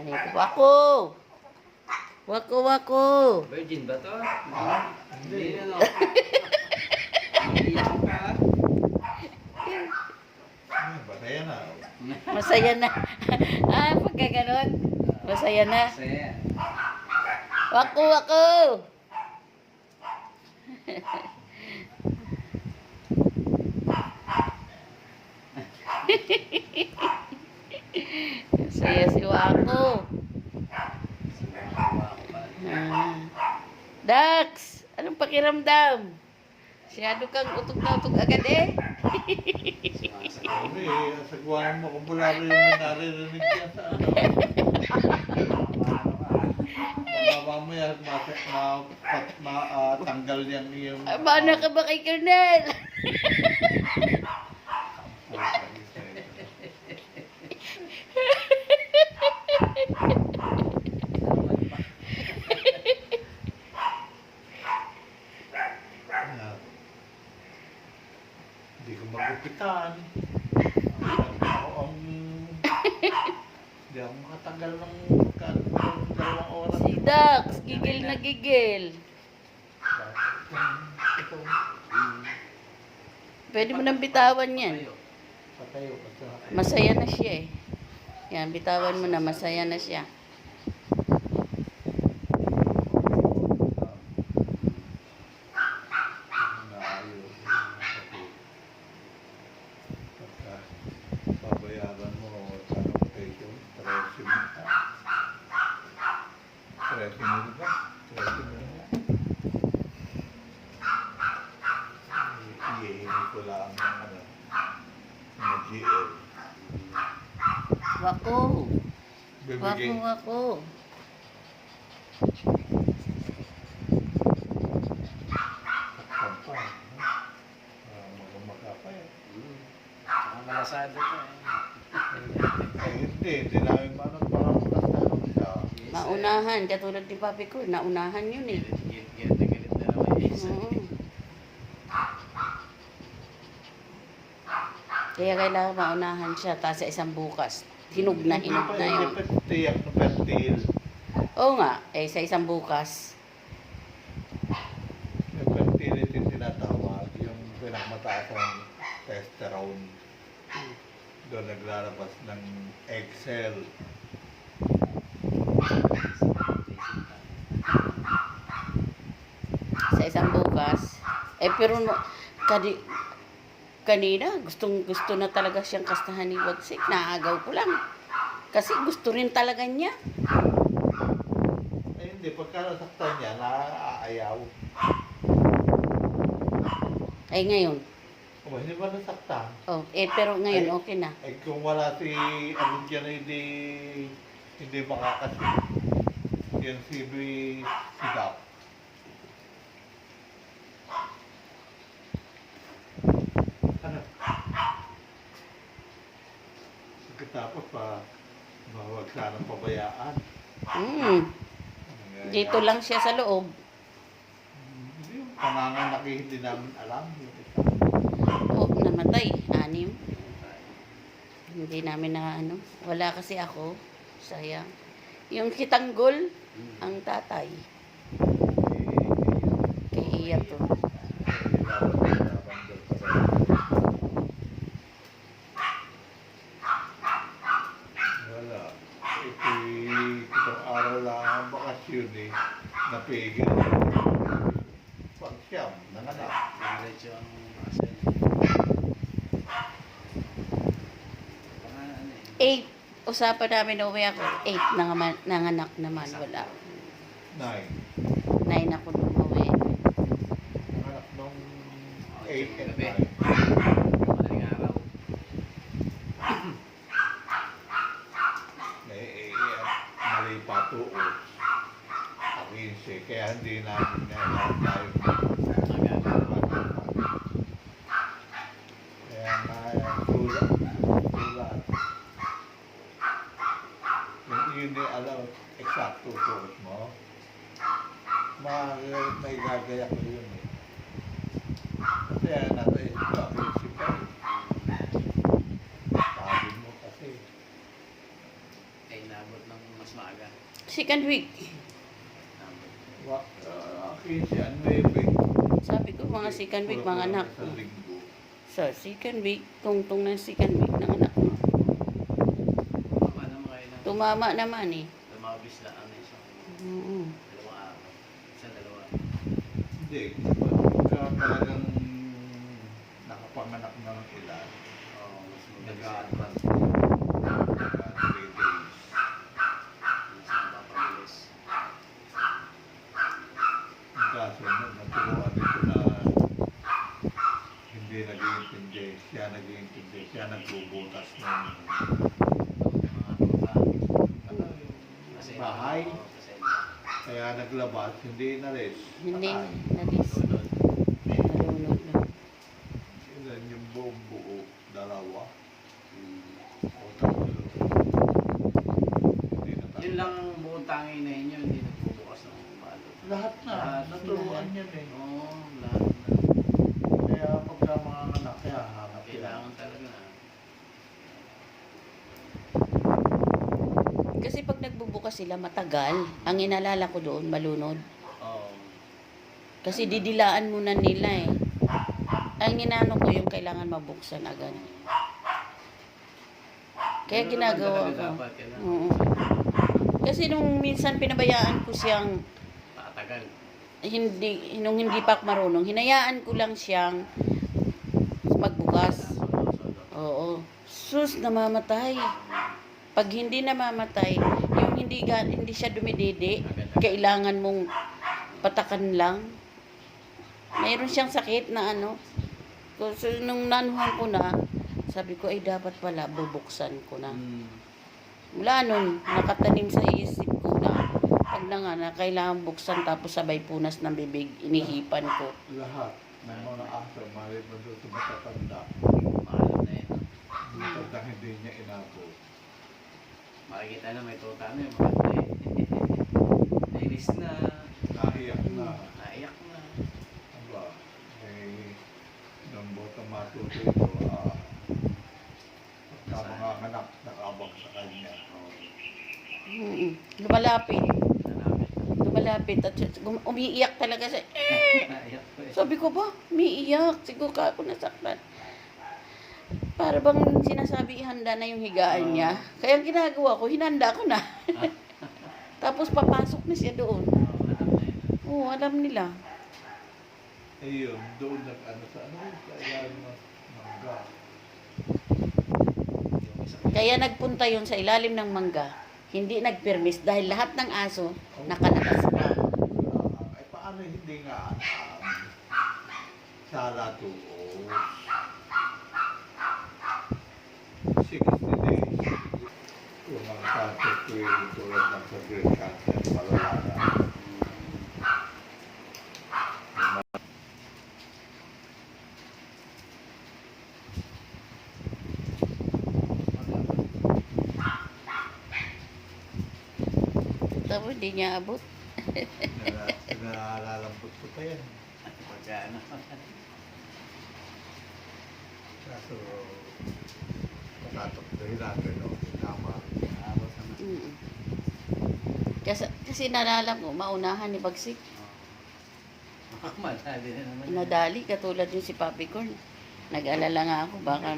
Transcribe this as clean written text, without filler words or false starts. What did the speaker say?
Wako! Wako, wako! Virgin ba to? Hindi. Ano? Iiyak ka. Bataya na. Masaya na. Pagka ganon. Masaya na. Masaya. Wako, wako! Masaya si Wako. Dax! Anong pakiramdam? Siyado kang utog na utog agad eh. Sabi, sagwahan mo kung wala rin yung naririnig niya sa ano. Mamaya matanggal niyang iyong... Mana ka ba kay Colonel? Hindi ko magupitan. Hindi ako makatagal ng dalawang oras. Si Dax, gigil na gigil. Pwede mo nang bitawan yan. Patayo. Masaya na siya eh. Yan, bitawan mo na, masaya na siya. Babayaran mo sa location, 13 mil ba? 13 mil ba? Ihihingi ko lang ng ano, ng GL. Wako. Bibigay. Wako, wako. Saktan pa. Magmamaka pa eh. Saka malasado to eh. Hindi namin managpapakastahan siya. Maunahan, katulad ni Papi ko, naunahan yun eh. Galit na naman eh. Oo. Kaya kailangan maunahan siya, tapos sa isang bukas. Hinog na yun. Hindi pa tiyak na pentil. Oo nga, sa isang bukas. Yung fertility tinatawag, yung pinakamataas ng testosterone. Doon naglalabas ng egg cell. Sa isang bukas. Pero kanina, gusto na talaga siyang kastahan ni Wagsik. Naagaw ko lang. Kasi gusto rin talaga niya. Hindi, pagka nasaktan niya, naaayaw. Ngayon. O, hindi ba nasaktan? Pero ngayon, okay na. Kung wala si Aludya na hindi makakasi. Yan si Sidap. Ano? Pagkatapos mawag sanang pabayaan. Dito lang siya sa loob. Hindi yung panganganak hindi namin alam. Yung isa. Namatay. 6. Hindi namin na wala kasi ako. Sayang. Yung kitanggol, ang tatay. Kay Iya to. Wala. Itong araw lang ang bakasyon eh. Napigil. Pag-siyam, nanganak. Diretso ang asal. Baka ano eh. 8. Usapan namin na uwi ako. 8 nanganak naman. Wala. 9. 9 ako nung uwi. Nanganak nung 8 and Gabi. 9. Madaling araw. Mali pa tuos. 15. Kaya hindi namin kailangan tayo. Kaya nga, sulat. Yung hindi alam eksakto tuos mo. May gagayak ko yun eh. Kasi nasa Second week. Akin siya, 9. Sabi ko, mga second week, mga anak ko. Sa linggo. So, second week, tungtong ng second week ng anak ko. Tama naman kayo ng Tumama naman eh. lumabis lang ang isang Oo. dalawang araw. Isang dalawa. Hindi. Pagka talagang nakapanganak ng ilan, Oo, mas magaling. nag-a-advance. Nag-a 3 days. Mas mapapabilis. Ang kaso, naturuan dito na hindi nag-iintindi. Siya nag-iintindi. Siya nagbubutas ng Mga tuta. Kasi bahay. Kasi Kaya naglabas, hindi inalis. Hindi, Patay. nalis. tunod. Nalunod lang. Ilan yung buong buo? 2 Hmm. o 3. Hindi na tayo. Yun lang ang buong tangi na inyo, hindi nagbubukas ng balot. Lahat na. Lahat. Naturuan yan eh. Oo, lahat na. Kaya pagka mga anak, kaya hanap Kailangan talaga na. Kasi pag nagbubukas sila, matagal. Ang inalala ko doon, malunod. Oo. Kasi didilaan muna nila eh. Ang inano ko yung kailangan mabuksan agad. Kaya Ganun ginagawa naman ko. talaga dapat, kailangan Oo. Kasi nung minsan pinabayaan ko siyang Tatagal. nung hindi pa ako marunong, hinayaan ko lang siyang magbukas. Oo. Sus, namamatay. Pag hindi namamatay, yung hindi siya dumididi, kailangan mong patakan lang. Mayroon siyang sakit na ano. So, nung nanuhan ko na, sabi ko, ay dapat pala, bubuksan ko na. Mula nun, nakatanim sa isip ko na, pag na kailangan buksan tapos sabay punas ng bibig, inihipan ko. lahat ng mga aso, malit mo doon sa matatanda. Maalam na yun. Matatanda hindi niya inabot. Makikita na may tuta na yun. Maganda eh. Nainis na. Naiyak na. Naiyak na. Aba, eh, nung botong matuto ito, pagka mga anak, nakabang sa kanya. Lumalapit. Nanapit. Lumalapit. At umiiyak talaga siya. Naiyak ko eh. Sabi ko ba, umiiyak. Siguro ka ako nasaktan. Para bang sinasabi, ihanda na yung higaan niya. Kaya ang ginagawa ko, hinanda ko na. Tapos papasok na siya doon. Alam na yun. Oo, alam nila. Ayun, doon nag-ano sa ano, sa ilalim ng mangga. Yung isa Kaya nagpunta yun sa ilalim ng mangga. Hindi nagpermis dahil lahat ng aso nakalakas pa. Ay, paano hindi nga sala tuos? 60 days. Yung mga cancer ko yung tulad ng sa breast cancer, malala na. Tapos hindi niya abot. Nalalambot ko pa yan. pagka ano. Kaso, patatok dahil natin, no? Tama. Abot naman. Mm. Kasi nalala ko, maunahan ni Bagsik. Madali na naman. Nadali, katulad yung si Papi Corn. Nag-alala nga ako, baka